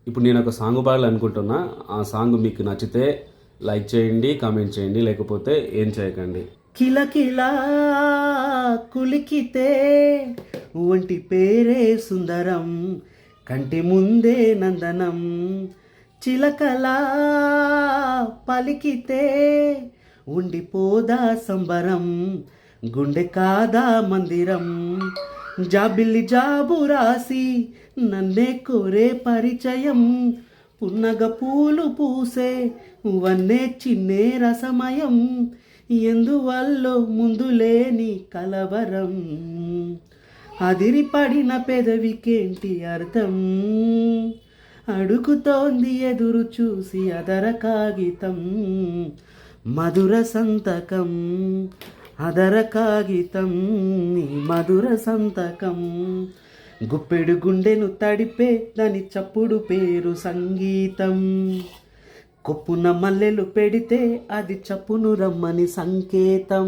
ఇప్పుడు నేను ఒక సాంగ్ పాడాలనుకుంటున్నా. ఆ సాంగ్ మీకు నచ్చితే లైక్ చేయండి, కామెంట్ చేయండి, లేకపోతే ఏం చేయకండి. కిలకిలా కులికితే ఒంటి పేరే సుందరం, కంటి ముందే నందనం. చిలకలా పలికితే ఉండిపోదా సంబరం, గుండె కాదా మందిరం. జాబిల్లి జాబు రాసి నన్నే కోరే పరిచయం, పున్నగ పూలు పూసే వన్నే చిన్నే రసమయం. ఎందువల్లో ముందు లేని కలవరం, అదిరిపడిన పెదవికేంటి అర్థం. అడుగుతోంది ఎదురు చూసి అదర కాగితం, మధుర సంతకం. అదర కాగితం నీ మధుర సంతకం, గుప్పెడు గుండెను తడిపే దాని చప్పుడు పేరు సంగీతం. కొప్పున మల్లెలు పెడితే అది చప్పును రమ్మని సంకేతం.